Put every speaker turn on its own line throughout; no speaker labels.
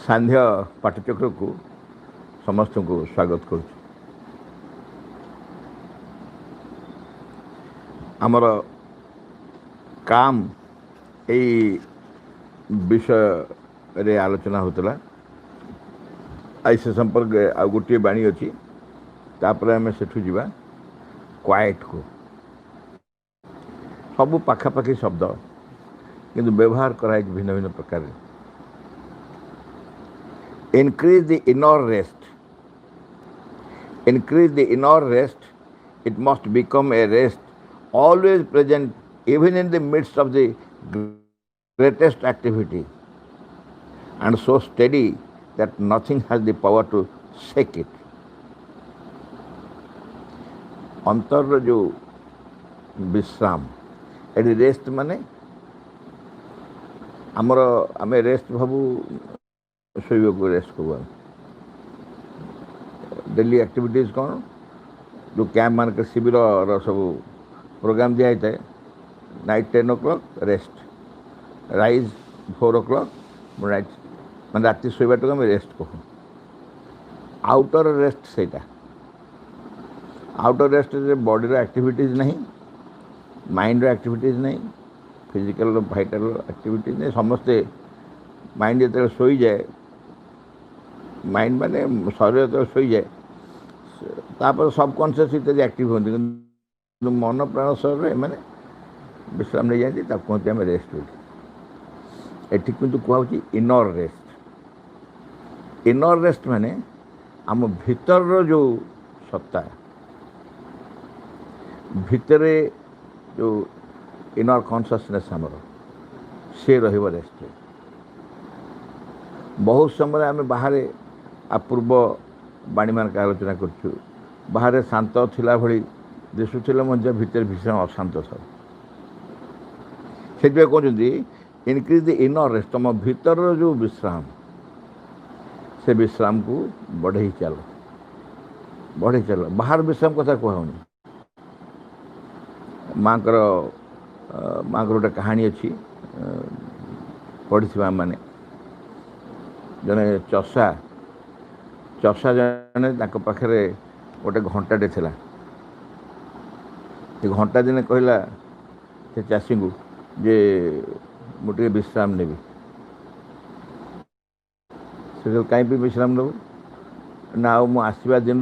सांध्य पाठचक्र को समस्त को स्वागत करुँ। आमर काम यही विषय रे आलोचना होता आई से संपर्क आ गोटे बाणी अच्छी तापर आम सेठू जा क्वाइट को सबू पाखापाखि शब्द किंतु व्यवहार कराई भिन्न भिन्न प्रकार। Increase the inner rest. Increase the inner rest. It must become a rest always present even in the midst of the greatest activity and so steady that nothing has the power to shake it. अंतर जो विश्राम ये rest माने आमर आम rest भावु शोक को rest को डेली एक्टिविटीज कौन जो कैंप मान के शिविर सब प्रोग्राम दिखाई है। Night 10 o'clock rest rise 4 o'clock night मैं राति शोवाटा आम रेस्ट कहूँ। आउटर रेस्ट से आउटर रेस्ट बॉडी एक्टिविटीज नहीं, माइंड एक्टिविटीज नहीं, फिजिकल भाइटाल एक्टिविटीज नहीं। समस्ते माइंड जो शोई जाए माइंड माने शरीर जो शोई जाए तापर सबकनसीयस इत्यादि एक्टिव होती मन प्राण शरीर मैंने विश्राम नहीं जाती कहते आम रेस्ट होती। एटी किंतु कहूँ इनर रेस्ट। इनर रेस्ट माने आम भीतर जो सत्ता भितरे जो इनर कॉन्शियसनेस आमर से रहिबो रेस्ट। बहुत समय आम बाहर आ पूर्व बाणी मान आलोचना करूँ बाहर शांत थिला भली दिशुला भितर भीषण अशांत सब से कहते इनक्रीज द इनर रेस्ट। तुम भीतर जो विश्राम से विश्राम को बढ़े चल बाहर विश्राम कथा कहूनी। माँ गोटे कहानी अच्छी पढ़ी मैंने जने चषा जने पाखे गोटे घंटाटे थिला। घंटा दिने कहला से चाषी को जे मुझे विश्राम नेबी। से कहीं विश्राम नबू ना आसवा दिन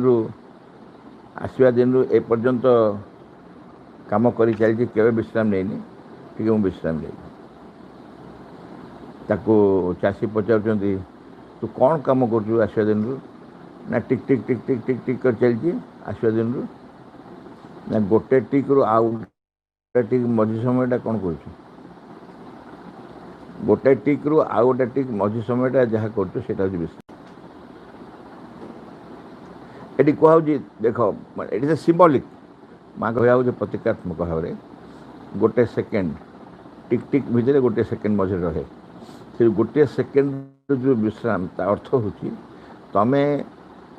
रु ए पर्यंत काम कर चलती केवे विश्राम नहीं टी विश्राम नहीं। ताको चाषी पचार तू कौन काम कर आसवा दिन रु ना टिक टिक टिक टिक टिक टिक कर चलती आसवा दिन रु ना गोटे टिक रु आउ टिक मझी समयटा कौन कर गोटे टिक रु आउ गोटे टिक मझी समयटा जहाँ कर विश्राम। ये कहूँ देख इट इज ए सिम्बॉलिक माँ कह प्रतीकात्मक भाव में गोटे सेकेंड टिक टिक भितर गोटे सेकेंड मझे रहे से गोटे सेकेंड जो विश्राम ता अर्थ हूँ तमें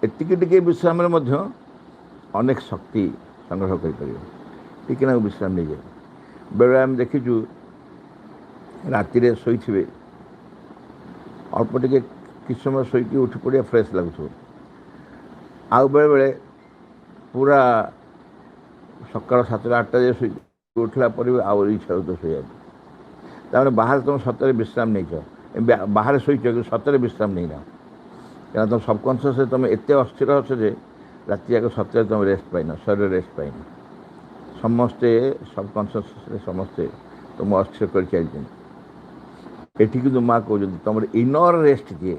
एतिके विश्राम अनेक शक्ति संग्रह कर विश्राम नहीं जाए। बेले आम देखीचु राति शोथे अल्प टे किस समय शोक उठी पड़ा फ्रेश लगुथ आउ बेले बेले पूरा सकाल 7-8 जाए उठला पर आउ इच्छा हो शोया बाहर तुम सतरे विश्राम नहीं बाहर शोच कि सतरे विश्राम नहीं ना क्या तुम सबकनसीयस तुम एत अस्थिर अच्छे जे राति जाक सतरे तुम रेस्ट पाइन शरीर रेस्ट पाइन समस्ते सबकनसीयस समस्ते तुम अस्थिर कर चलते। ये कि माँ कह तुम इनर रेस्ट किए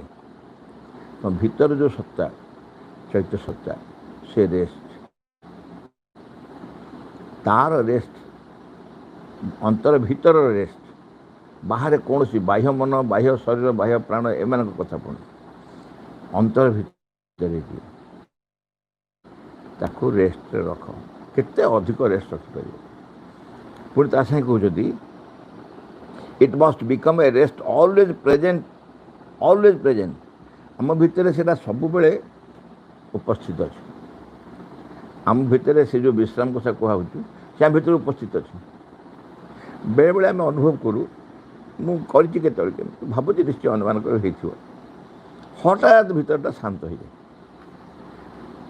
तुम भीतर जो सत्ता चैत्य सत्ता से रेस्ट तार रेस्ट अंतर भीतर रेस्ट बाहर कौन सी बाह्य मन बाह्य शरीर बाह्य प्राण एम कथा पड़े अंतर भीतर ताको रेस्ट रख केते अधिक रेस्ट रखिपर पुणी ता साथ कहते it must become a rest always present आम भितर से सब बेले उपस्थित अच्छे। आम भितर से जो विश्राम कथा कहूँ से भितर उपस्थित अच्छे। बेले बेले आम अनुभव करूँ मुझे भावुँ निश्चय अनुमान कर হঠাৎ ভিতরটা শান্ত হয়ে যায়।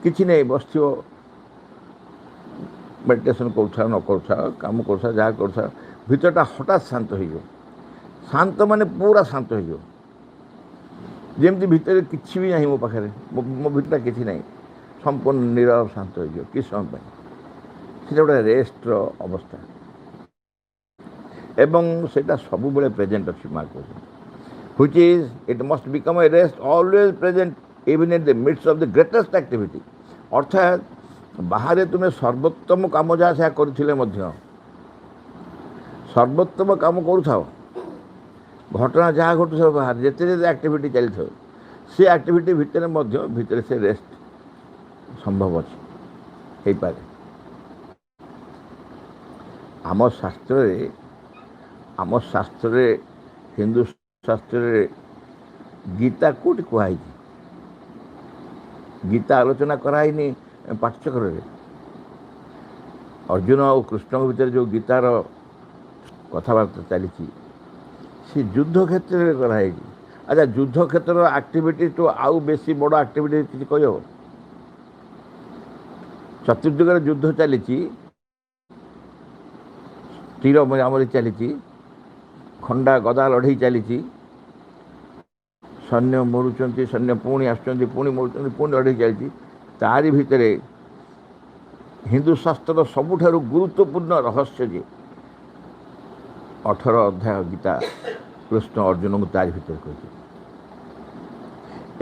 କିଛି ନାହିଁ, ବସିଥିବ, ମେଡ଼ିଟେସନ୍ କରୁଥାଅ ନ କରୁଥାଅ, କାମ କରୁଥାଅ, ଯାହା କରୁଥାଅ, ଭିତରଟା ହଠାତ୍ ଶାନ୍ତ ହେଇଯିବ। ଶାନ୍ତ ମାନେ ପୁରା ଶାନ୍ତ ହେଇଯିବ, ଯେମିତି ଭିତରେ କିଛି ବି ନାହିଁ, ମୋ ପାଖରେ ମୋ ଭିତରଟା କିଛି ନାହିଁ, ସମ୍ପୂର୍ଣ୍ଣ ନୀରବ ଶାନ୍ତ ହେଇଯିବ କିଛି ସମୟ ପାଇଁ। ସେଟା ଗୋଟେ ରେଷ୍ଟର ଅବସ୍ଥା ଏବଂ ସେଇଟା ସବୁବେଳେ ପ୍ରେଜେଣ୍ଟ ଅଛି। ମା କହୁଛନ୍ତି which is it must become a rest always present even in the midst of the greatest activity। ଅର୍ଥାତ୍ ବାହାରେ ତୁମେ ସର୍ବୋତ୍ତମ କାମ ଯାହା ସେୟା କରିଥିଲେ ମଧ୍ୟ ସର୍ବୋତ୍ତମ କାମ କରୁଥାଅ, ଘଟଣା ଯାହା ଘଟୁଥିବ ବାହାରେ, ଯେତେ ଯେତେ ଆକ୍ଟିଭିଟି ଚାଲିଥିବ, ସେ ଆକ୍ଟିଭିଟି ଭିତରେ ମଧ୍ୟ ଭିତରେ ସେ ରେଷ୍ଟ ସମ୍ଭବ ଅଛି, ହେଇପାରେ। ଆମ ଶାସ୍ତ୍ରରେ ହିନ୍ଦୁ ଶାସ୍ତ୍ରରେ ଗୀତା କେଉଁଠି କୁହାହେଇଛି? ଗୀତା ଆଲୋଚନା କରାହେଇନି ପାଠଚକ୍ରରେ? ଅର୍ଜୁନ ଆଉ କୃଷ୍ଣଙ୍କ ଭିତରେ ଯେଉଁ ଗୀତାର କଥାବାର୍ତ୍ତା ଚାଲିଛି, ସେ ଯୁଦ୍ଧ କ୍ଷେତ୍ରରେ କରାହେଇଛି। ଆଚ୍ଛା, ଯୁଦ୍ଧ କ୍ଷେତ୍ରର ଆକ୍ଟିଭିଟିଠୁ ଆଉ ବେଶୀ ବଡ଼ ଆକ୍ଟିଭିଟି କିଛି କହିହେବ? ଚତୁର୍ଦ୍ଦିଗରେ ଯୁଦ୍ଧ ଚାଲିଛି, ତୀର ମରାମରି ଚାଲିଛି, ଖଣ୍ଡା ଗଦା ଲଢ଼େଇ ଚାଲିଛି, ସୈନ୍ୟ ମରୁଛନ୍ତି, ସୈନ୍ୟ ପୁଣି ଆସୁଛନ୍ତି, ପୁଣି ମରୁଛନ୍ତି, ପୁଣି ଲଢ଼େଇ ଚାଲିଛି। ତାରି ଭିତରେ ହିନ୍ଦୁ ଶାସ୍ତ୍ରର ସବୁଠାରୁ ଗୁରୁତ୍ୱପୂର୍ଣ୍ଣ ରହସ୍ୟ ଯେ 18 ଅଧ୍ୟାୟ ଗୀତା କୃଷ୍ଣ ଅର୍ଜୁନଙ୍କୁ ତାରି ଭିତରେ କହିଛନ୍ତି।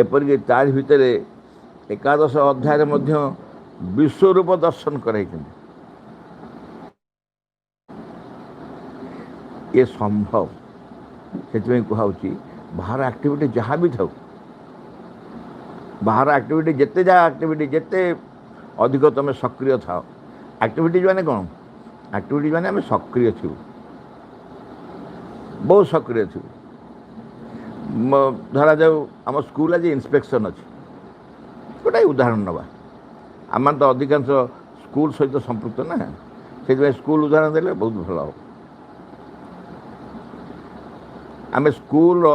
ଏପରିକି ତାରି ଭିତରେ 11 ଅଧ୍ୟାୟରେ ମଧ୍ୟ ବିଶ୍ୱରୂପ ଦର୍ଶନ କରାଇଛନ୍ତି। ଏ ସମ୍ଭବ, ସେଥିପାଇଁ କୁହାହେଉଛି ବାହାର ଆକ୍ଟିଭିଟି ଯାହା ବି ଥାଉ, ବାହାର ଆକ୍ଟିଭିଟି ଯେତେ ଯାହା ଆକ୍ଟିଭିଟି ଯେତେ ଅଧିକ ତୁମେ ସକ୍ରିୟ ଥାଅ। ଆକ୍ଟିଭିଟିଜ୍ ମାନେ କ'ଣ? ଆକ୍ଟିଭିଟିଜ୍ ମାନେ ଆମେ ସକ୍ରିୟ ଥିବୁ, ବହୁତ ସକ୍ରିୟ ଥିବୁ। ଧରାଯାଉ ଆମ ସ୍କୁଲ ଆଜି ଇନ୍ସପେକ୍ସନ୍ ଅଛି, ଗୋଟାଏ ଉଦାହରଣ ନେବା। ଆମେ ତ ଅଧିକାଂଶ ସ୍କୁଲ ସହିତ ସମ୍ପୃକ୍ତ ନା, ସେଥିପାଇଁ ସ୍କୁଲ ଉଦାହରଣ ଦେଲେ ବହୁତ ଭଲ ହେବ। ଆମେ ସ୍କୁଲର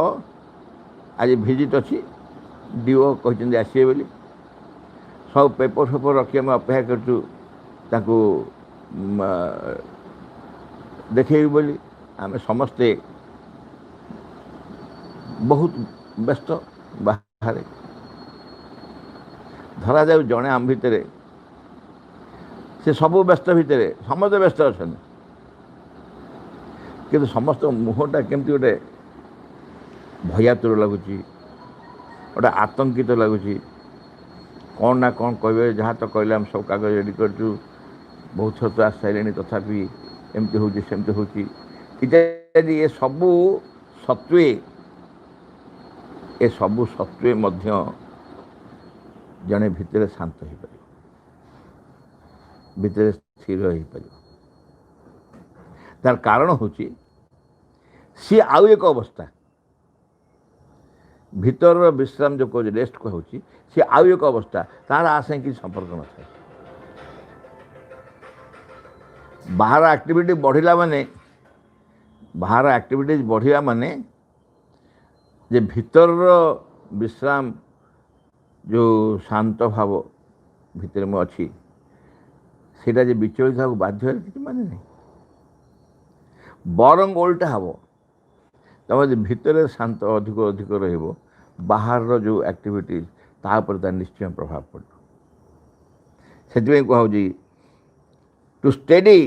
ଆଜି ଭିଜିଟ୍ ଅଛି, ଡିଓ କହିଛନ୍ତି ଆସିବେ ବୋଲି, ସବୁ ପେପର ଫେପର ରଖି ଆମେ ଅପେକ୍ଷା କରୁଛୁ ତାଙ୍କୁ ଦେଖେଇବୁ ବୋଲି। ଆମେ ସମସ୍ତେ ବହୁତ ବ୍ୟସ୍ତ ବାହାରେ। ଧରାଯାଉ ଜଣେ ଆମ ଭିତରେ, ସେ ସବୁ ବ୍ୟସ୍ତ ଭିତରେ, ସମସ୍ତେ ବ୍ୟସ୍ତ ଅଛନ୍ତି, କିନ୍ତୁ ସମସ୍ତଙ୍କ ମୁହଁଟା କେମିତି ଗୋଟେ ଭୟାତୁର ଲାଗୁଛି, ଗୋଟେ ଆତଙ୍କିତ ଲାଗୁଛି। କ'ଣ ନା କ'ଣ କହିବେ, ଯାହା ତ କହିଲେ ଆମେ ସବୁ କାଗଜ ରେଡ଼ି କରିଛୁ, ବହୁତ ଥର ତ ଆସିସାରିଲେଣି, ତଥାପି ଏମିତି ହେଉଛି ସେମିତି ହେଉଛି ଇତ୍ୟାଦି। ଏ ସବୁ ସତ୍ତ୍ୱେ ମଧ୍ୟ ଜଣେ ଭିତରେ ଶାନ୍ତ ହେଇପାରିବ, ଭିତରେ ସ୍ଥିର ହେଇପାରିବ। ତାର କାରଣ ହେଉଛି ସିଏ ଆଉ ଏକ ଅବସ୍ଥା, ଭିତରର ବିଶ୍ରାମ ଯେଉଁ କହୁଛି, ରେଷ୍ଟ କହୁଛି, ସିଏ ଆଉ ଏକ ଅବସ୍ଥା, ତାର ଆ ସାଙ୍ଗେ କିଛି ସମ୍ପର୍କ ନଥାଏ। ବାହାର ଆକ୍ଟିଭିଟି ବଢ଼ିବା ମାନେ ଯେ ଭିତରର ବିଶ୍ରାମ, ଯେଉଁ ଶାନ୍ତ ଭାବ ଭିତରେ ମୁଁ ଅଛି, ସେଇଟା ଯେ ବିଚଳିତ ହେବାକୁ ବାଧ୍ୟ ହେଲେ କିଛି ମାନେ ନାହିଁ। ବରଂ ଓଲଟା ହେବ, ତୁମେ ଯଦି ଭିତରେ ଶାନ୍ତ ଅଧିକ ରହିବ, ବାହାରର ଯେଉଁ ଆକ୍ଟିଭିଟି ତା ଉପରେ ତାର ନିଶ୍ଚୟ ପ୍ରଭାବ ପଡ଼ିବ। ସେଥିପାଇଁ କୁହାହେଉଛି to study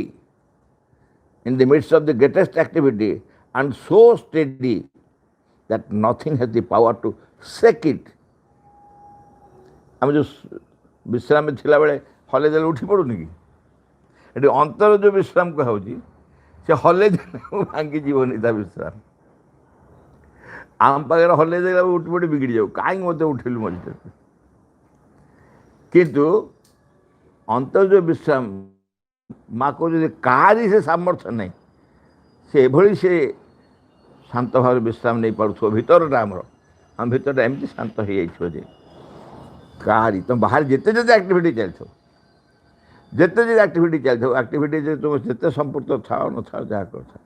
in the midst of the greatest activity and so steady that nothing has the power to shake it। ଆମେ ଯେଉଁ ବିଶ୍ରାମ ଥିଲାବେଳେ ହଲେଇ ଦେଲେ ଉଠି ପଡ଼ୁନି କି? ଏଠି ଅନ୍ତର ଯେଉଁ ବିଶ୍ରାମ କୁହାହେଉଛି, ସେ ହଲେଇ ଦେଲେ ଭାଙ୍ଗି ଯିବନି ତା ବିଶ୍ରାମ। ଆମ ପାଖରେ ହଲେଇ ଦେଲେ ଉଠି ପଡ଼ି ବିଗିଡ଼ି ଯାଉ, କାହିଁକି ମୋତେ ଉଠିଲୁ ମଝିରେ। କିନ୍ତୁ ଅନ୍ତର ଯେଉଁ ବିଶ୍ରାମ, ମା କହୁଛନ୍ତି କାହାରି ସେ ସାମର୍ଥ୍ୟ ନାହିଁ, ସେ ଏଭଳି ସେ ଶାନ୍ତ ଭାବରେ ବିଶ୍ରାମ ନେଇପାରୁଥିବ। ଭିତରଟା ଆମ ଭିତରଟା ଏମିତି ଶାନ୍ତ ହେଇଯାଇଥିବ ଯେ କାହାରି, ତୁମ ବାହାରେ ଯେତେ ଆକ୍ଟିଭିଟି ଚାଲିଥିବ, ଆକ୍ଟିଭିଟିରେ ତୁମେ ଯେତେ ସମ୍ପୃକ୍ତ ଥାଅ ନଥାଅ, ଯାହା କରିଥାଅ,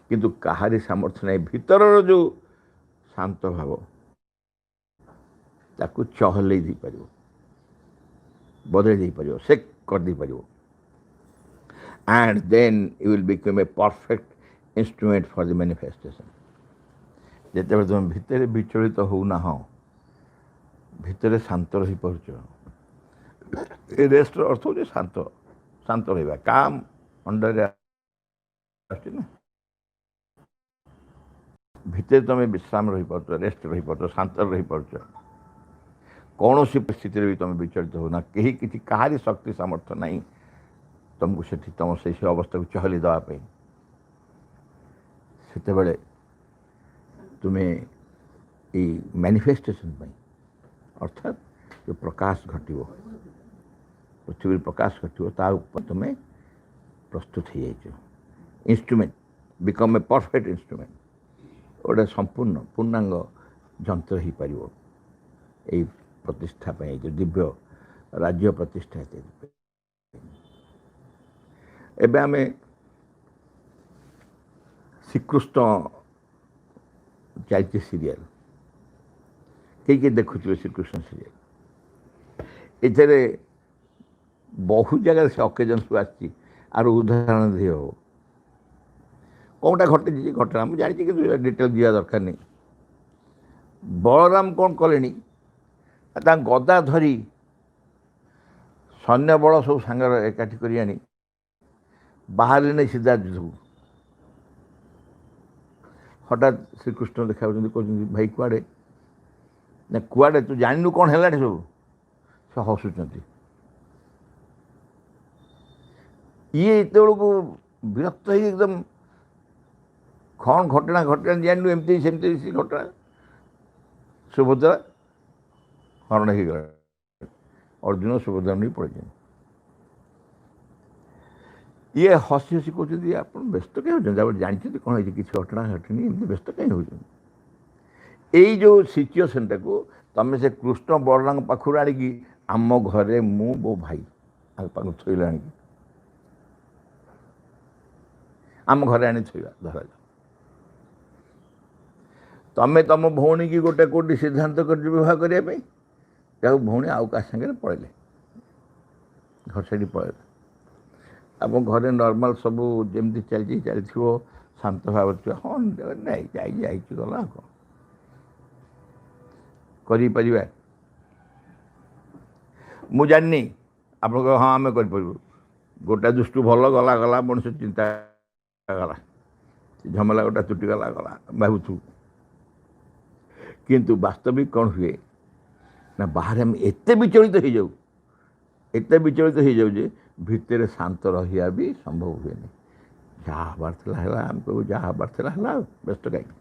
କିନ୍ତୁ କାହାରି ସାମର୍ଥ୍ୟ ନାହିଁ। ଭିତରର ଯେଉଁ ଶାନ୍ତ ଭାବ, ତାକୁ ଚହଲେଇ ଦେଇପାରିବ, ବଦଳେଇ ଦେଇପାରିବ, Sheikh କରିଦେଇପାରିବ। And then you will become a perfect instrument for the manifestation. ଯେତେବେଳେ ତୁମେ ଭିତରେ ବିଚଳିତ ହଉନାହ, ଭିତରେ ଶାନ୍ତ ରହିପାରୁଛ। ଏ ରେଷ୍ଟର ଅର୍ଥ ହେଉଛି ଶାନ୍ତ, ଶାନ୍ତ ରହିବା, କାମ ଅଣ୍ଡରରେ ଆସୁଛି ନା। ଭିତରେ ତୁମେ ବିଶ୍ରାମ ରହିପାରୁଛ, ରେଷ୍ଟ ରହିପାରୁଛ, ଶାନ୍ତରେ ରହିପାରୁଛ। କୌଣସି ପରିସ୍ଥିତିରେ ବି ତୁମେ ବିଚଳିତ ହଉନା, କେହି କିଛି କାହାରି ଶକ୍ତି ସାମର୍ଥ୍ୟ ନାହିଁ ତୁମକୁ ସେଠି ତୁମ ସେଇ ଅବସ୍ଥାକୁ ଚହଲି ଦେବା ପାଇଁ। ସେତେବେଳେ ତୁମେ ଏଇ ମ୍ୟାନିଫେଷ୍ଟେସନ୍ ପାଇଁ, ଅର୍ଥାତ୍ ଯେଉଁ ପ୍ରକାଶ ଘଟିବ, ପୃଥିବୀରେ ପ୍ରକାଶ ଘଟିବ, ତା ଉପରେ ତୁମେ ପ୍ରସ୍ତୁତ ହେଇଯାଇଛ। Instrument, become a perfect instrument, ଗୋଟେ ସମ୍ପୂର୍ଣ୍ଣ ପୂର୍ଣ୍ଣାଙ୍ଗ ଯନ୍ତ୍ର ହେଇପାରିବ ଏଇ ପ୍ରତିଷ୍ଠା ପାଇଁ, ଯେଉଁ ଦିବ୍ୟ ରାଜ୍ୟ ପ୍ରତିଷ୍ଠା। ଏବେ ଆମେ ଶ୍ରୀକୃଷ୍ଣ ଚାଲିଛି ସିରିଏଲ୍, କେହି କେହି ଦେଖୁଥିବେ ଶ୍ରୀକୃଷ୍ଣ ସିରିଏଲ୍। ଏଥିରେ ବହୁ ଜାଗାରେ ସେ ଅକେଜନ୍ସକୁ ଆସିଛି, ଆର ଉଦାହରଣ ଦିଅ ହବ। କ'ଣଟା ଘଟିଛି ଘଟଣା ମୁଁ ଜାଣିଛି, କିନ୍ତୁ ଡିଟେଲ୍ ଯିବା ଦରକାର ନାହିଁ। ବଳରାମ କ'ଣ କଲେଣି, ତାଙ୍କ ଗଦା ଧରି ସୈନ୍ୟ ବଳ ସବୁ ସାଙ୍ଗରେ ଏକାଠି କରି ଆଣି ବାହାରିଲେ ନାହିଁ ସିଧା ଯୁଦ୍ଧକୁ। ହଠାତ୍ ଶ୍ରୀକୃଷ୍ଣ ଦେଖାଯାଉଛନ୍ତି, କହୁଛନ୍ତି ଭାଇ କୁଆଡ଼େ? ନା କୁଆଡ଼େ, ତୁ ଜାଣିନୁ କ'ଣ ହେଲାଣି ସବୁ? ସେ ହସୁଛନ୍ତି। ଇଏ ଏତେବେଳକୁ ବିରକ୍ତ ହେଇ ଏକଦମ କ'ଣ ଘଟଣା ଜାଣିନୁ, ଏମିତି ସେମିତି ସେ ଘଟଣା। ସୁଭଦ୍ରା ହରଣ ହେଇଗଲା, ଅର୍ଜୁନ ସୁଭଦ୍ରା ନେଇ ପଳେଇଛନ୍ତି। ଇଏ ହସି ହସି କହୁଛନ୍ତି ଆପଣ ବ୍ୟସ୍ତ କାହିଁ ହେଉଛନ୍ତି, ଆପଣ ଜାଣିଛନ୍ତି କ'ଣ ହେଇଛି, କିଛି ଘଟଣା ଘଟିନି, ଏମିତି ବ୍ୟସ୍ତ କାହିଁ ହେଉଛନ୍ତି? ଏଇ ଯେଉଁ ସିଚୁଏସନ୍ଟାକୁ ତୁମେ ସେ କୃଷ୍ଣ ବଳରାମଙ୍କ ପାଖରୁ ଆଣିକି ଆମ ଘରେ ମୁଁ ମୋ ଭାଇ ପାଖକୁ ଥୋଇଲା, ଆଣିକି ଆମ ଘରେ ଆଣି ଥୋଇବା। ଧରାଯାଉ ତୁମେ ତୁମ ଭଉଣୀକି ଗୋଟେ କେଉଁଠି ସିଦ୍ଧାନ୍ତ କରିଛ ବିବାହ କରିବା ପାଇଁ, ଯାହାକୁ ଭଉଣୀ ଆଉ କାହା ସାଙ୍ଗରେ ପଳେଇଲେ, ଘର ସେଠି ପଳେଇଲେ। ଆମ ଘରେ ନର୍ମାଲ୍ ସବୁ ଯେମିତି ଚାଲିଥିବ, ଶାନ୍ତ ଭାବରେ ଥିବ। ହଁ ନାଇଁ ଯାଇଛି ଗଲା, କ'ଣ କରିପାରିବା? ମୁଁ ଜାଣିନି, ଆପଣ କହିବେ ହଁ ଆମେ କରିପାରିବୁ। ଗୋଟା ଦୃଷ୍ଟି ଭଲ ଗଲା, ମଣିଷ ଚିନ୍ତା ଗଲା, ଝମଲା ଗୋଟା ତୁଟିଗଲା, ଭାବୁଥିବୁ। କିନ୍ତୁ ବାସ୍ତବିକ କ'ଣ ହୁଏ ନା, ବାହାରେ ଆମେ ଏତେ ବିଚଳିତ ହେଇଯାଉ ଯେ ଭିତରେ ଶାନ୍ତ ରହିବା ବି ସମ୍ଭବ ହୁଏନି। ଯାହା ହେବାର ଥିଲା ହେଲା, ଆମେ କହିବୁ ଯାହା ହେବାର ଥିଲା ହେଲା, ଆଉ ବ୍ୟସ୍ତ କାହିଁକି?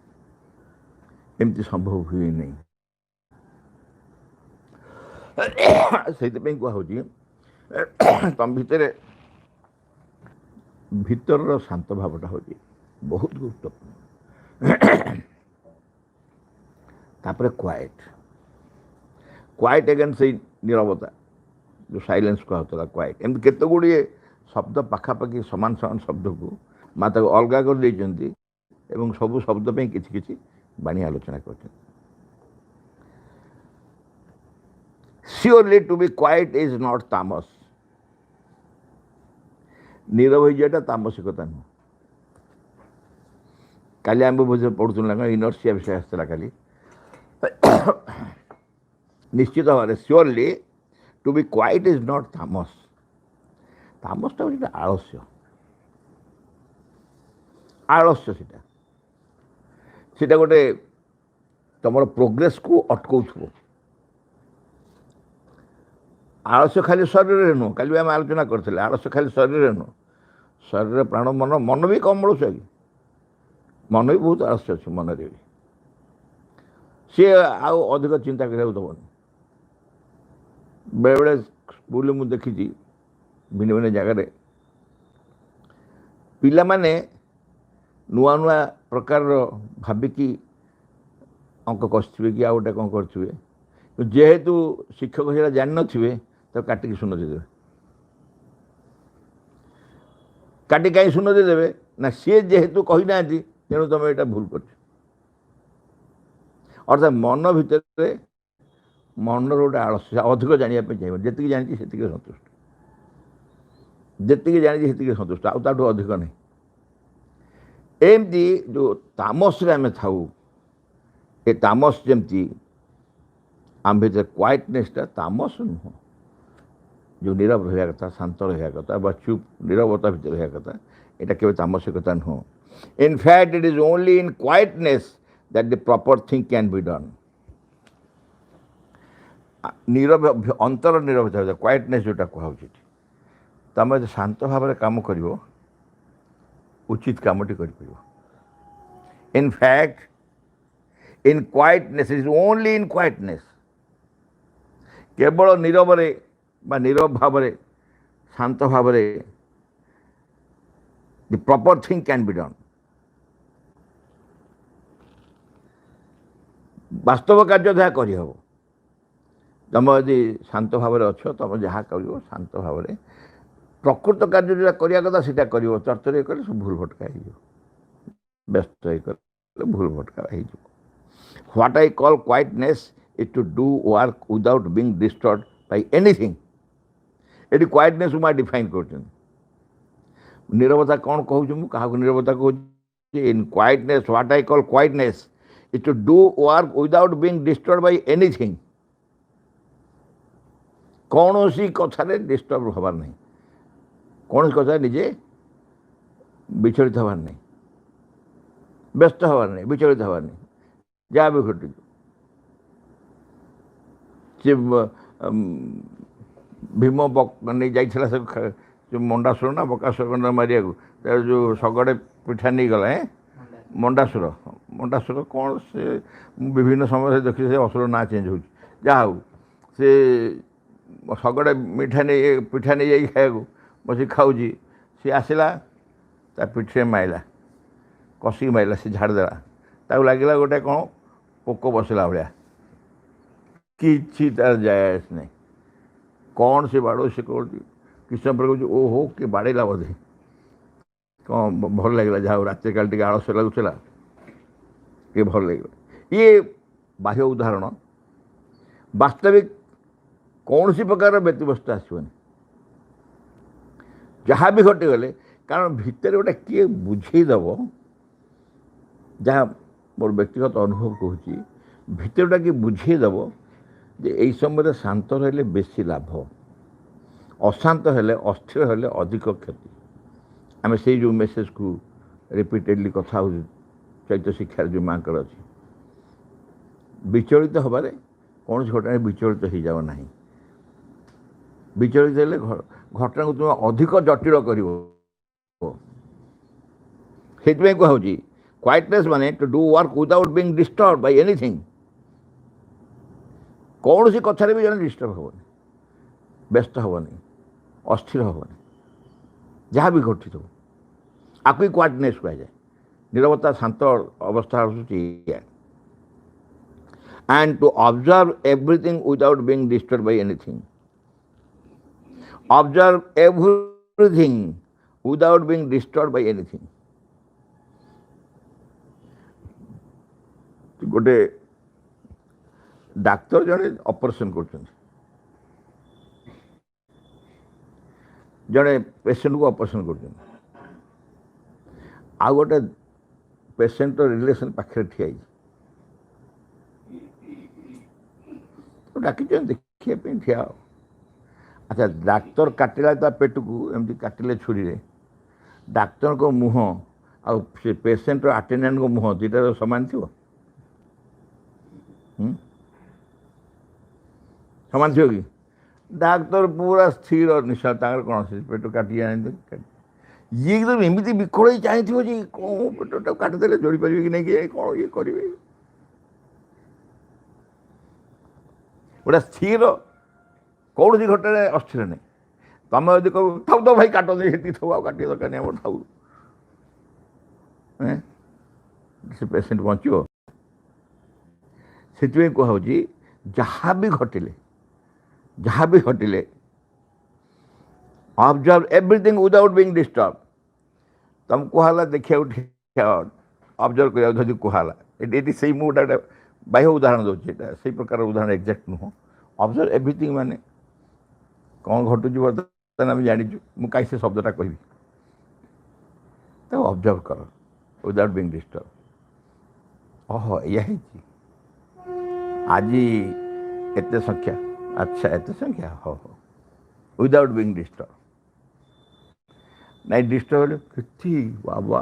ଏମିତି ସମ୍ଭବ ହୁଏ ନାହିଁ। ସେଇଥିପାଇଁ କୁହାହେଉଛି ତମ ଭିତରର ଶାନ୍ତ ଭାବଟା ହେଉଛି ବହୁତ ଗୁରୁତ୍ୱପୂର୍ଣ୍ଣ। ତାପରେ କ୍ୱାଏଟ୍ ଏଗେନ୍ ସେଇ ନିରବତା, ଯେଉଁ ସାଇଲେନ୍ସ କୁହାହେଉଥିଲା କ୍ୱାଏଟ୍। ଏମିତି କେତେ ଗୁଡ଼ିଏ ଶବ୍ଦ ପାଖାପାଖି ସମାନ ଶବ୍ଦକୁ ମା ତାକୁ ଅଲଗା କରିଦେଇଛନ୍ତି ଏବଂ ସବୁ ଶବ୍ଦ ପାଇଁ କିଛି କିଛି ବାଣୀ ଆଲୋଚନା କରିଛନ୍ତି। Surely to be quiet is not tamas. ନୀରବ ହେଇଯିବାଟା ତାମସିକତା ନୁହଁ। କାଲି ଆମେ ପଢ଼ୁଥିଲୁ ନା ଇନର୍ସିଆ ବିଷୟ ଆସିଥିଲା କାଲି। ନିଶ୍ଚିତ ଭାବରେ surely to be quiet is not ତାମସ। ତାମସଟା ହେଉଛି ଆଳସ୍ୟ। ସେଟା ଗୋଟେ ତୁମର ପ୍ରୋଗ୍ରେସକୁ ଅଟକାଉଥିବ। ଆଳସ୍ୟ ଖାଲି ଶରୀରରେ ନୁହଁ, କାଲି ବି ଆମେ ଆଲୋଚନା କରିଥିଲେ, ଆଳସ୍ୟ ଖାଲି ଶରୀରରେ ନୁହଁ, ଶରୀର ପ୍ରାଣ ମନ ବି କମ୍ ମିଳୁଛି ଆଜ୍ଞା। ମନ ବି ବହୁତ ଆଳସ୍ୟ ଅଛି, ମନରେ ବି ସିଏ ଆଉ ଅଧିକ ଚିନ୍ତା କରିବାକୁ ଦେବନି। ବେଳେବେଳେ ସ୍କୁଲରେ ମୁଁ ଦେଖିଛି ଭିନ୍ନ ଭିନ୍ନ ଜାଗାରେ ପିଲାମାନେ ନୂଆ ପ୍ରକାରର ଭାବିକି ଅଙ୍କ କଷିଥିବେ କି ଆଉ ଗୋଟେ କ'ଣ କରିଥିବେ, ଯେହେତୁ ଶିକ୍ଷକ ସେଇଟା ଜାଣିନଥିବେ ତାକୁ କାଟିକି ଶୂନ ଦେଇଦେବେ। କାଟି କାହିଁ ଶୂନ ଦେଇଦେବେ ନା, ସିଏ ଯେହେତୁ କହିନାହାନ୍ତି ତେଣୁ ତୁମେ ଏଇଟା ଭୁଲ କରିଛ। ଅର୍ଥାତ୍ ମନ ଭିତରେ मनर गोटे आलस अधिक जानापी चाहिए जी जानी से सन्तुष्ट जी जानी से सन्तुष्ट आउट अधिक नहीं एमती जो तामस आम था ये तामस जमती आम भर क्वाइटनेसटा तामस नुह जो नीरव रहा कथा शांत रहा कथा चुप नीरवता भर रहा कथा यहाँ के तामसिकता नुह in fact it is only in quietness that the proper thing can be done नीरव अंतर नीरवता क्वाइटनेस जोटा कहूँ तुम शांत भाव कम कर उचित कामटी कर in fact in quietness is only in quietness केवल नीरव नीरव भाव शांत भाव the proper thing can be done वास्तव कार्य जहाँ करहब तुम यदि शांत भाव अच्छ तुम जहाँ कर शांत भाव प्रकृत कार्य जो करवा कथा सीटा कर चर्चर कले सब भूल भटका व्यस्त भूल भटका what I call quietness is to do work without being disturb by anything ये क्वाइटनेस मैं डिफाइन कर नीरवता कौन कहूँ क्या नीरवता कहूँ in quietness what I call quietness is to do work without being disturb by anything कौन सी कथार डिस्टर्ब हबार नहीं कौन कथा निजे विचलित हबार नहीं व्यस्त हबार नहीं विचलित हबार नहीं जहाँ भी घटी सी भीम नहीं जाइला जो मंडासुर ना बकासुर मारिया जो शगड़े पिठा नहीं गला मंडासुर मंडासुर कौन से विभिन्न समय देखी से असुर ना चेंज हो जहा से शगड़े मिठा नहीं पिठा नहीं जाए खाया बस खाऊ सी आसला ता पिठे माइला कषिक माइला सी झाड़देला ताक लगे गोटे कौन पोक बसला भाया कि तार जाए नहीं कौन से बाड़ से कौन किसी पर ओहो कि बाड़ेला बोधे कौन भल लगे जहाँ रात काल टे आलस लगुला कि भल लगे ये बाह्य उदाहरण वास्तविक कौन सी प्रकार व्यतिवस्तु आसवनी जहाँ भी घटीगले कारण भितर गोटे किए बुझेदब जहाँ मोर व्यक्तिगत अनुभव कहूँ भितर गोटा किए बुझेदब जे यही समय शांत रही बेसी लाभ अशांत हेले अस्थिर हेले अधिक क्षति आम से जो मेसेज को रिपीटेडली कथा हो चैत्य शिक्षार जो माँ अच्छी विचलित हबारे कौन घटना विचलित हो जाओ ना विचलित हेले घटना को तुम अधिक जटिल कर कहूँ क्वाइटनेस माने to do work without being disturb by anything कौन सी कथार भी जन डिस्टर्ब हेनी व्यस्त हेनी अस्थिर हेनी जहाँ भी घटी थो आपको क्वाइटनेस कह जाए नीरवता शांत अवस्था and to observe everything without being disturb by anything observe everything without being disturbed by anything गोटे डाक्तर जड़े ऑपरेशन कर जड़े पेशेंट को ऑपरेशन कर आ गोटे पेशेंट रिलेशन पाखे ठिया तो डाक देखिए ठिया अच्छा डाक्तर काटिला ता पेट को एमती काटिले छुरी रे डाक्तर को मुँह आ पेशेंट अटेंडेंट को मुँह दुईटा सामान थी सामान थी कि डाक्तर पूरा स्थिर निशा कौन से पेट काटी ये एकदम एमती विकल ही चाहिए जी कौन पेटा काटिदे जोड़ी पारे कि नहीं कि कौन ये करेंगे गोटा स्थिर कौन सी घटना अस्थिर नहीं तुम यदि कह था तो भाई काट दे थो आ काट दरकार नहीं थाऊ से पेसेंट बचो से कहूँ जहाँ भी घटिले observe everything without being disturb तुम कहला देखा ऑब्जर्व कर कहला ये से मुझे बाह्य उदाहरण दूसरी से प्रकार उदाहरण एक्जाक्ट नुह ऑब्जर्व एवरीथिंग माने कौन घटुची बर्तमान आम जाचु मुझे कहीं से शब्दटा कह तो ऑब्जर्व कर विदाउट बीइंग डिस्टर्ब ओहो या आज एत संख्या अच्छा एत संख्या हो विदाउट बीइंग डिस्टर्ब नाई डिस्टर्ब कि बाबा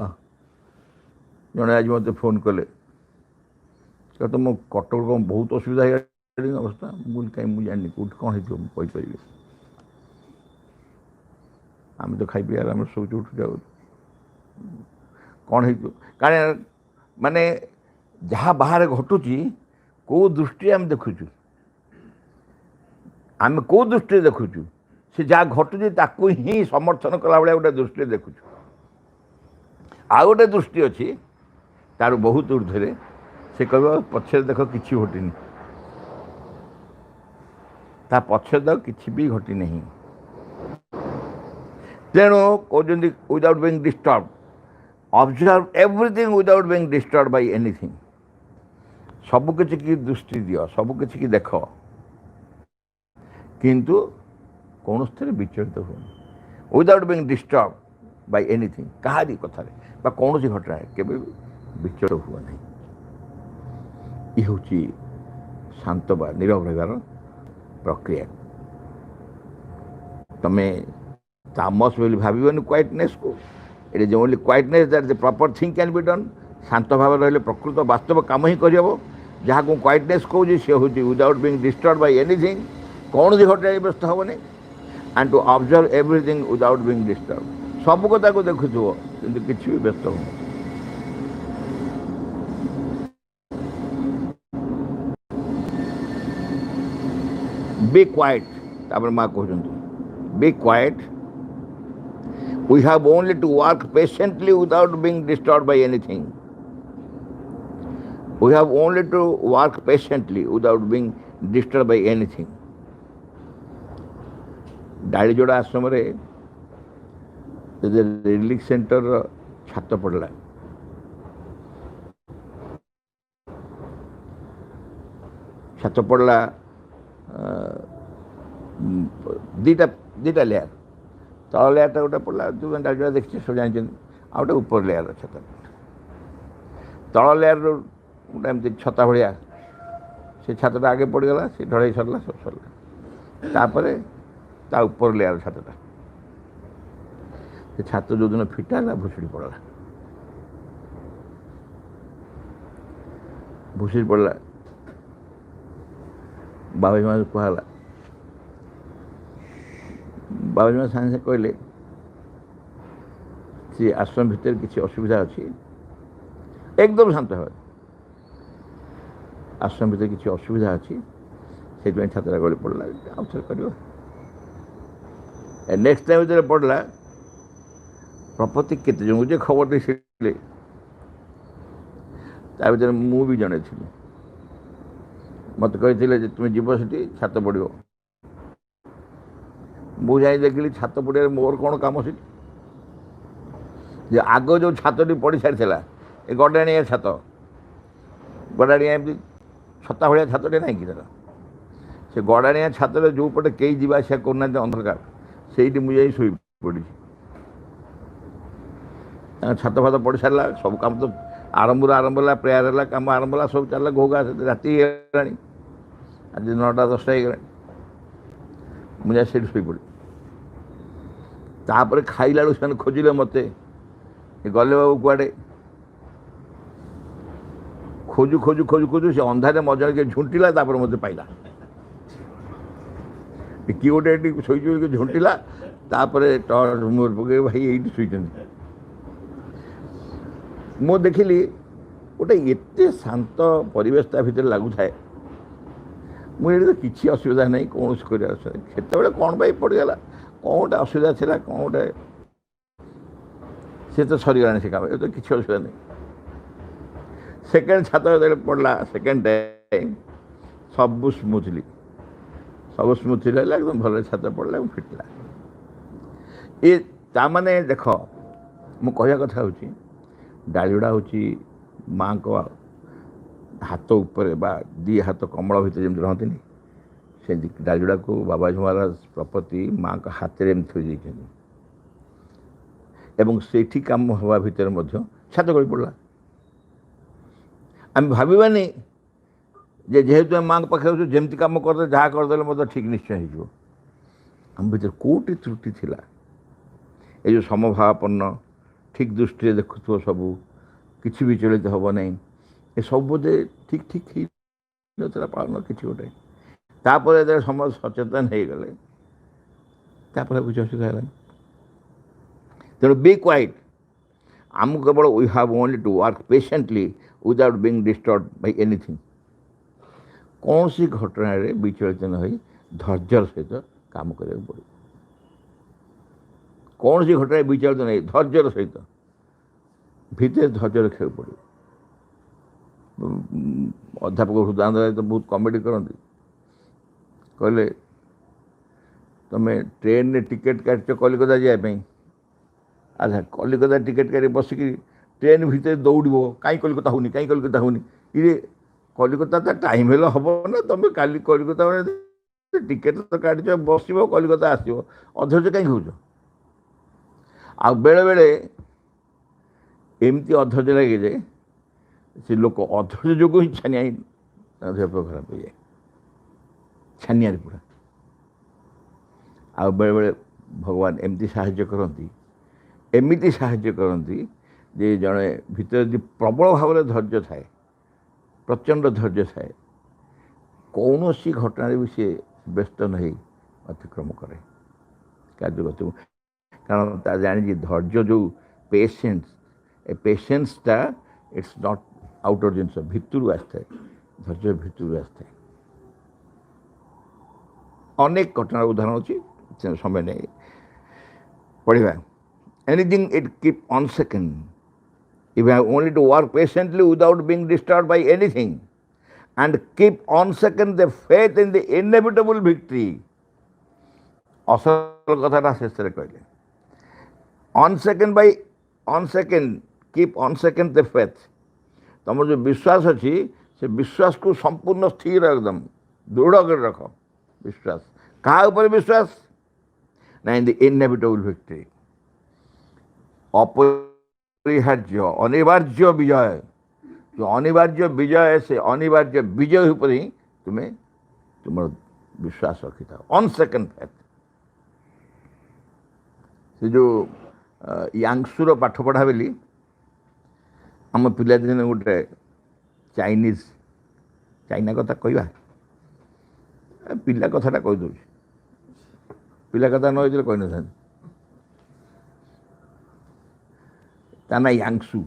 जड़े आज मत फोन कले तो मो कटक कौन बहुत असुविधा अवस्था मुझे कहीं मुझे जानी कौट कौन होपारि आम तो खाई पी आम शोच उठ जाऊ कौन हो कारण माने जहाँ बाहर घटुची कौ दृष्टि आम देखुचु आम कौ दृष्टि देखुचु से जहाँ घटुची ताकू ही समर्थन कला भाया गोटे दृष्टि देखुचु आउ गोटे दृष्टि अच्छी तार बहुत ऊर्धे से कह पछे देख कि घटनी ता पछे देख कि भी घटी नहीं तेणु कहते without being disturb observe everything without being disturb by anything सबकिछि की दृष्टि दियो सबकिछि की देख किंतु कौन स्थिर विचलित हो without being disturb by anything कहारी कथार कौन सी घटना केबे विचलित हुआ नहीं ये हूँ शांत बा नीरव रहार प्रक्रिया तुम्हें तामस बोली भावन क्वाइटनेस को it is only quietness that the proper thing can be done शांत भाव रही प्रकृत वास्तव काम ही करहब जहाँ को क्वाइटनेस कौन सी हूँ without being disturb by anything कौन सी घटना व्यस्त हेनी and to observe everything without being disturb सब कथा को देखुव कि किसी भी व्यस्त हो बी क्वाइट तापर माँ कहते be quiet we have only to work patiently without being disturb by anything we have only to work patiently without being disturb by anything Dalijoda Ashram relief centre छात पड़ला छात पड़ला दीटा दीटा लेयर तल लेयरटा गोटे पड़ा जो डालीजोड़ा देखिए सब जानते आ गए ऊपर लेयर छत तल लेयर गोटे एमती छता भाया से छातटा आगे पड़गला से ढड़े सरला सब सरला तापर ता ऊपर लेयर छातटा से छात जो दिन फिटा है भुसुड़ी पड़ला भुसुड़ी पड़ला बाबाजी माँ कहला बाबाजी माँ सागे कहले सी आश्रम भितर किसी असुविधा अच्छी एकदम शांत भाव आश्रम भितर किसी असुविधा अच्छी से छात्रा गली पड़ला आउ थे कर नेक्स्ट टाइम जो पड़ला प्रपति केते जो मुझे खबर दे भर मु भी जड़े थी मत कही तुम जीव से छात पड़ो मुझे देखिली छात पड़े मोर कौन कम से आग जो छाती पड़ सारी ये गडाणिया छात गडाणिया एमती छता भाया छाते ना कि से गडाणिया छात जो पटे कई जीवा आसा करना अंधकार से मुझे शो पड़ी छात फात पड़ सारा सब कम तो आरंभ है प्रेयर है कम आरंभ है सब चलला घोगा राति आज 9टा 10टा हो मुझे से शो पड़ी तापर खाइला से खोजिले मत गले बाबू कुआडे खोजु खोजु खोजु खोजु से अंधारे मजा के झुंटिला मत पाइला कि गोटे शोच झुंटिला टर्च मोर पके भाई ये शुई मु देखिली गोटे एते शांत परिवेश भितर लगुए मुझे तो किसी असुविधा नहीं कौन करते कौन पाई पड़गला कौन गोटे असुविधा थी कौन गोटे सी तो सरीगला से काम तो किसी असुविधा नहीं सेकेंड छात्र जो पड़ा सेकेंड टाइम सब स्मूथली एकदम भल छात्र पड़ा फिटला ये ताने देख मु कह कथा हूँ डालीगुड़ा हूँ माँ को हाथ ऊपर बा दी हाथ कमल भितर जमी रहती से डालजुड़ा को बाबाजी महाराज प्रॉपर्टी माँ का हाथ में थोड़ी एवं सेठी काम हवा भितर छात गड़ी पड़ा आम भावानी जेहेतु माँ पाखे जमी कम करदे जहाँ करदे ठीक निश्चय हो आम भर कौटी त्रुटि थिला ये जो समभावापन्न ठीक दृष्टि देखु सबू किसी विचलित हम ना ये सब बोधे ठीक ठीक ही नला पालन किसी गोटे तापर समाज सचेतन हो गले कुछ असुविधा है तेणु बी क्वाइट आम केवल we have only to work patiently without being disturb by anything कौन सी घटना विचलित न हो धैर्यर सहित काम करा पड़े कौन सी घटना विचलित नहीं धैर्यर सहित भितर धैर्य रखा पड़े अध्यापक हृदय तो बहुत कमेडी करती कहले तुम्हें ट्रेन ने टिकेट काट कलिकता जावाई अच्छा कलिकता टिकेट काट बसिक ट्रेन भितर दौड़ कहीं कलिकता होनी कहीं कलिकता होनी ये कलिकता तो टाइम हेल्ला हम ना तुम का कलिकता टिकेट तो काट बस कलिकता आसो अधैर्य कहीं हो आ बेले बेले एमती अधैर्य लगे जे से लोक अधैर्य जो ही छानिया देह खराब हो जाए छानिया पूरा आ बेले बेले भगवान एमती साहाय्य करती एमती साहाय्य करती जे जड़े भितर प्रबल भाव में धैर्य थाए प्रचंड धैर्य थाए कौन सी घटना भी सी व्यस्त नहीं अतिक्रम करे कार्य कारण जानी धैर्य जो पेशेंस ए पेशेंसटा इट्स नॉट आउटर जिनस भितर आसता है धैर्य भितर आसता है अनेक घटना उदाहरण अच्छी समय नहीं पढ़ा anything it keep on second if you have only to work patiently without being disturbed by anything and keep on second the faith in the inevitable victory असल कथा शेष कहले on second keep on second the faith तुम जो विश्वास अच्छी से विश्वास को संपूर्ण स्थिर एकदम दृढ़ कर रख विश्वास क्या ऊपर विश्वास ना इन द इनएविटेबल विक्ट्री अपरिहार्य अनिवार्य विजय जो अनिवार्य विजय से अनिवार्य विजय ऊपर ही तुम्हें तुम विश्वास रखी था ऑन सेकेंड फेथ से जो यांगसुर पाठ पढ़ा बेली आम पिला दिन गोटे चाइनीज चाइना कथा कहवा पिला कथाटा कहीदे पिला कथा न कही न ता ना यांगसु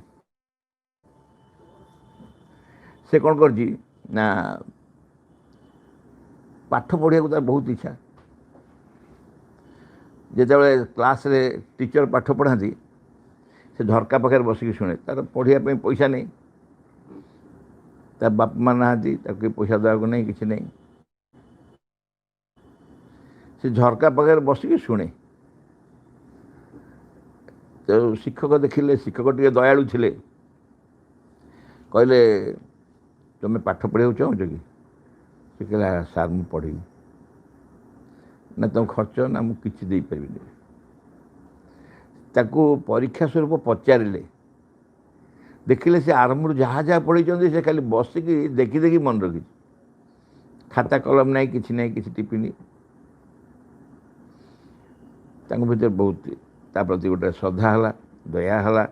से कौन कर ना पाठ पढ़िया तार बहुत इच्छा जिते क्लास रे टीचर पाठ पढ़ाती से झरका पाखे बसिक शुणे तार पढ़ाई पैसा नहीं तार बाप माँ ना पैसा देवाक नहीं किसी नहीं से झरका पाखे बसिक शुणे तो शिक्षक देखिले शिक्षक टे दयालु थे कहले तुम्हें पाठ पढ़ा चाहो कि से कहला सार मु पढ़ी ना तुम खर्च ना मुझे दे पारि ताकू परीक्षा स्वरूप पचारे देखिले से आरंभ जहाँ जहाँ पढ़ी से खाली बसिकी देखी देखी मन रखी खाता कलम नहीं किसी नहीं किसी टिपिनी भीतर बहुत ता प्रति गोटे श्रद्धा है दया है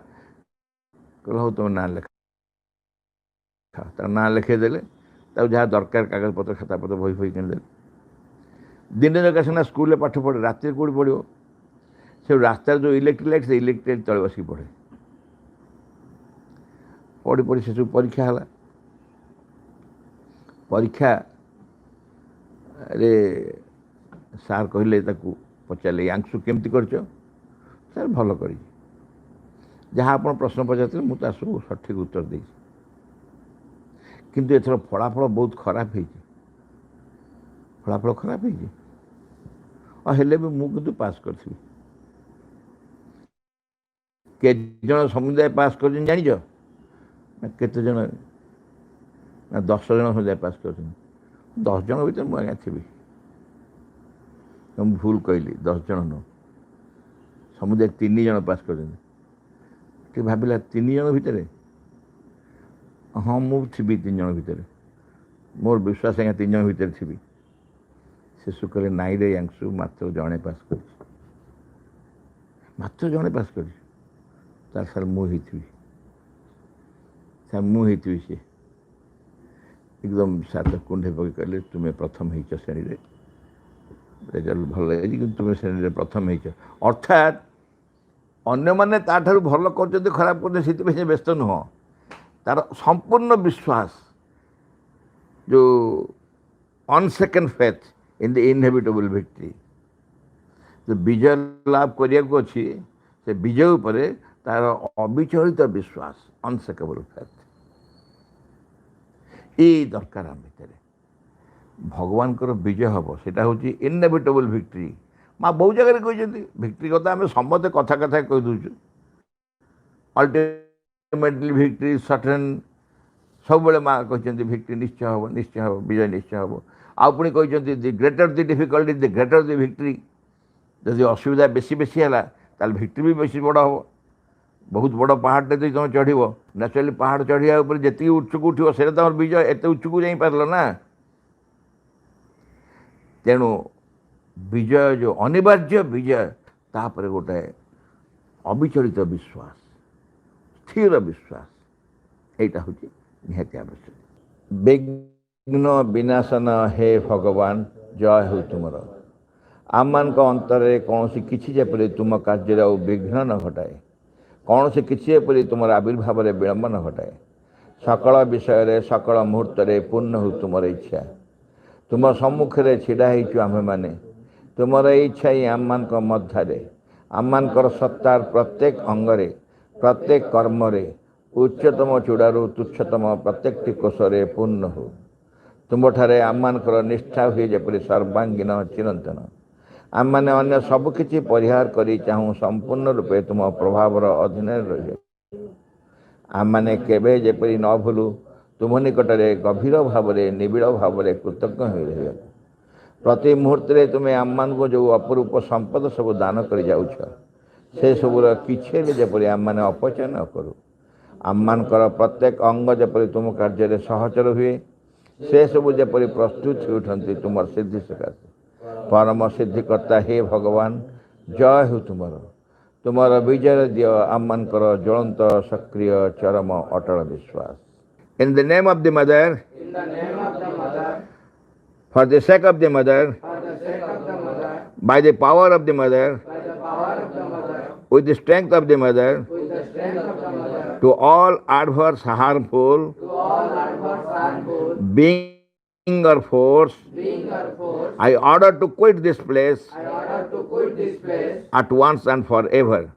कहला हो तुम ना लिखा तार ना लिखेदेले जहाँ दरकार कागज पत्र खाता पत्र बही फही किणदे दिन जगह सीना स्कूल पाठ पढ़े रात कौट पढ़ो से रास्तार जो इलेक्ट्रिक लाइट से इलेक्ट्रिक लाइट तले बसिक पढ़े पढ़ी पढ़ी से सब परीक्षा है परीक्षा रे सार कहले पचारे यांगसु केमती कर सर भल कर जहाँ आप प्रश्न पचार मुझे सब सठिक उत्तर दे किंतु एथर फलाफल बहुत खराब है फलाफल खराब है और हेले भी मुझे पास करी के जन समुदाय पास कर जान केते जन ना 10 जन समुदाय पास कर 10 जन भर मुझे थी ମୁଁ ଭୁଲ କହିଲି, 10 ଜଣ ନୁହଁ, ସମୁଦାୟ 3 ଜଣ ପାସ୍ କରିଛନ୍ତି। ଟିକେ ଭାବିଲା 3 ଜଣ ଭିତରେ, ହଁ ମୁଁ ଥିବି 3 ଜଣ ଭିତରେ, ମୋର ବିଶ୍ୱାସ ଆଜ୍ଞା 3 ଜଣ ଭିତରେ ଥିବି। ଶେଷୁ କହିଲେ ନାଇଁରେ ୟାଂଶୁ, ମାତ୍ର ଜଣେ ପାସ୍ କରିଛି, ମାତ୍ର ଜଣେ ପାସ୍ କରିଛି। ତାହେଲେ ସାର୍ ମୁଁ ହେଇଥିବି, ସାର୍ ମୁଁ ହେଇଥିବି। ସିଏ ଏକଦମ ସାତ କୁଣ୍ଢେ ପକେଇ କହିଲେ ତୁମେ ପ୍ରଥମ ହେଇଛ ଶ୍ରେଣୀରେ, ରେଜଲ୍ଟ ଭଲ ହେଇଛି କିନ୍ତୁ ତୁମେ ଶ୍ରେଣୀରେ ପ୍ରଥମ ହେଇଛ। ଅର୍ଥାତ୍ ଅନ୍ୟମାନେ ତାଠାରୁ ଭଲ କରୁଛନ୍ତି, ଖରାପ କରୁଛନ୍ତି, ସେଥିପାଇଁ ସେ ବ୍ୟସ୍ତ ନୁହଁ। ତାର ସମ୍ପୂର୍ଣ୍ଣ ବିଶ୍ୱାସ, ଯେଉଁ ଅନସେକେଣ୍ଡ ଫେଥ୍ ଇନ୍ ଦି ଇନହେଭିଟେବଲ୍ ଭିକ୍ଟ୍ରି, ଯେଉଁ ବିଜୟ ଲାଭ କରିବାକୁ ଅଛି, ସେ ବିଜୟ ଉପରେ ତାର ଅବିଚଳିତ ବିଶ୍ୱାସ, ଅନସେକେବଲ୍ ଫେଥ୍। ଏଇ ଦରକାର ଆମ ଭିତରେ। ଭଗବାନଙ୍କର ବିଜୟ ହେବ, ସେଇଟା ହେଉଛି ଇନଏଭିଟେବଲ୍ ଭିକ୍ଟ୍ରି। ମା ବହୁ ଜାଗାରେ କହିଛନ୍ତି ଭିକ୍ଟ୍ରି କଥା, ଆମେ ସମସ୍ତେ କଥା କଥା କହିଦେଉଛୁ। ଅଲ୍ଟିମେଟଲି ଭିକ୍ଟ୍ରି ସର୍ଟେନ୍, ସବୁବେଳେ ମା କହିଛନ୍ତି ଭିକ୍ଟ୍ରି ନିଶ୍ଚୟ ହେବ, ନିଶ୍ଚୟ ହେବ, ବିଜୟ ନିଶ୍ଚୟ ହେବ। ଆଉ ପୁଣି କହିଛନ୍ତି ଦି ଗ୍ରେଟର ଦି ଡିଫିକଲ୍ଟି ଦି ଗ୍ରେଟର ଦି ଭିକ୍ଟ୍ରି। ଯଦି ଅସୁବିଧା ବେଶୀ ବେଶୀ ହେଲା ତାହେଲେ ଭିକ୍ଟ୍ରି ବି ବେଶୀ ବଡ଼ ହେବ। ବହୁତ ବଡ଼ ପାହାଡ଼ଟେ ଯଦି ତୁମେ ଚଢ଼ିବ, ନ୍ୟାଚୁରାଲି ପାହାଡ଼ ଚଢ଼ିବା ଉପରେ ଯେତିକି ଉଚ୍ଚକୁ ଉଠିବ ସେଇଟା ତୁମର ବିଜୟ, ଏତେ ଉଚ୍ଚକୁ ଯାଇପାରିଲ ନା। ତେଣୁ ବିଜୟ ଯେଉଁ ଅନିବାର୍ଯ୍ୟ ବିଜୟ, ତାପରେ ଗୋଟାଏ ଅବିଚଳିତ ବିଶ୍ୱାସ, ସ୍ଥିର ବିଶ୍ୱାସ, এইটা ହେଉଛି ନିହାତି ଆବଶ୍ୟକ। ବିଘ୍ନ ବିନାଶନ ହେ ଭଗବାନ, ଜୟ ହେଉ ତୁମର। ଆମମାନଙ୍କ ଅନ୍ତରରେ କୌଣସି କିଛି ଯେପରି ତୁମ କାର୍ଯ୍ୟରେ ଆଉ ବିଘ୍ନ ନ ଘଟାଏ, କୌଣସି କିଛି ଯେପରି ତୁମର ଆବିର୍ଭାବରେ ବିଳମ୍ବ ନ ଘଟାଏ। ସକଳ ବିଷୟରେ ସକଳ ମୁହୂର୍ତ୍ତରେ ପୂର୍ଣ୍ଣ ହେଉ ତୁମର ଇଚ୍ଛା। ତୁମ ସମ୍ମୁଖରେ ଛିଡ଼ା ହେଇଛୁ ଆମ୍ଭେମାନେ, ତୁମର ଇଚ୍ଛା ହିଁ ଆମମାନଙ୍କ ମଧ୍ୟରେ, ଆମମାନଙ୍କର ସତ୍ତାର ପ୍ରତ୍ୟେକ ଅଙ୍ଗରେ, ପ୍ରତ୍ୟେକ କର୍ମରେ, ଉଚ୍ଚତମ ଚୂଡ଼ାରୁ ତୁଚ୍ଛତମ ପ୍ରତ୍ୟେକଟି କୋଷରେ ପୂର୍ଣ୍ଣ ହେଉ। ତୁମଠାରେ ଆମମାନଙ୍କର ନିଷ୍ଠା ହୁଏ ଯେପରି ସର୍ବାଙ୍ଗୀନ ଚିରନ୍ତନ। ଆମମାନେ ଅନ୍ୟ ସବୁକିଛି ପରିହାର କରି ଚାହୁଁ ସମ୍ପୂର୍ଣ୍ଣ ରୂପେ ତୁମ ପ୍ରଭାବର ଅଧୀନରେ ରହିବାକୁ। ଆମମାନେ କେବେ ଯେପରି ନ ଭୁଲୁ ତୁମ ନିକଟରେ ଗଭୀର ଭାବରେ, ନିବିଡ଼ ଭାବରେ କୃତଜ୍ଞ ହୋଇ ରହିବାକୁ। ପ୍ରତି ମୁହୂର୍ତ୍ତରେ ତୁମେ ଆମମାନଙ୍କୁ ଯେଉଁ ଅପରୂପ ସମ୍ପଦ ସବୁ ଦାନ କରି ଯାଉଛ, ସେସବୁର କିଛି ହେଲେ ଯେପରି ଆମମାନେ ଅପଚୟ ନ କରୁ। ଆମମାନଙ୍କର ପ୍ରତ୍ୟେକ ଅଙ୍ଗ ଯେପରି ତୁମ କାର୍ଯ୍ୟରେ ସହଚର ହୁଏ, ସେସବୁ ଯେପରି ପ୍ରସ୍ତୁତ ହେଉଛନ୍ତି ତୁମର ସିଦ୍ଧି ସକାଶେ। ପରମ ସିଦ୍ଧିକର୍ତ୍ତା ହେ ଭଗବାନ, ଜୟ ହେଉ ତୁମର। ତୁମର ବିଜୟ ଦିଅ ଆମମାନଙ୍କର ଜ୍ୱଳନ୍ତ ସକ୍ରିୟ ଚରମ ଅଟଳ ବିଶ୍ୱାସ। In the name of the mother, for the sake of the mother, by the power of the mother, with the strength of the mother, to all adverse, harmful, being or force, I order to quit this place at once and forever.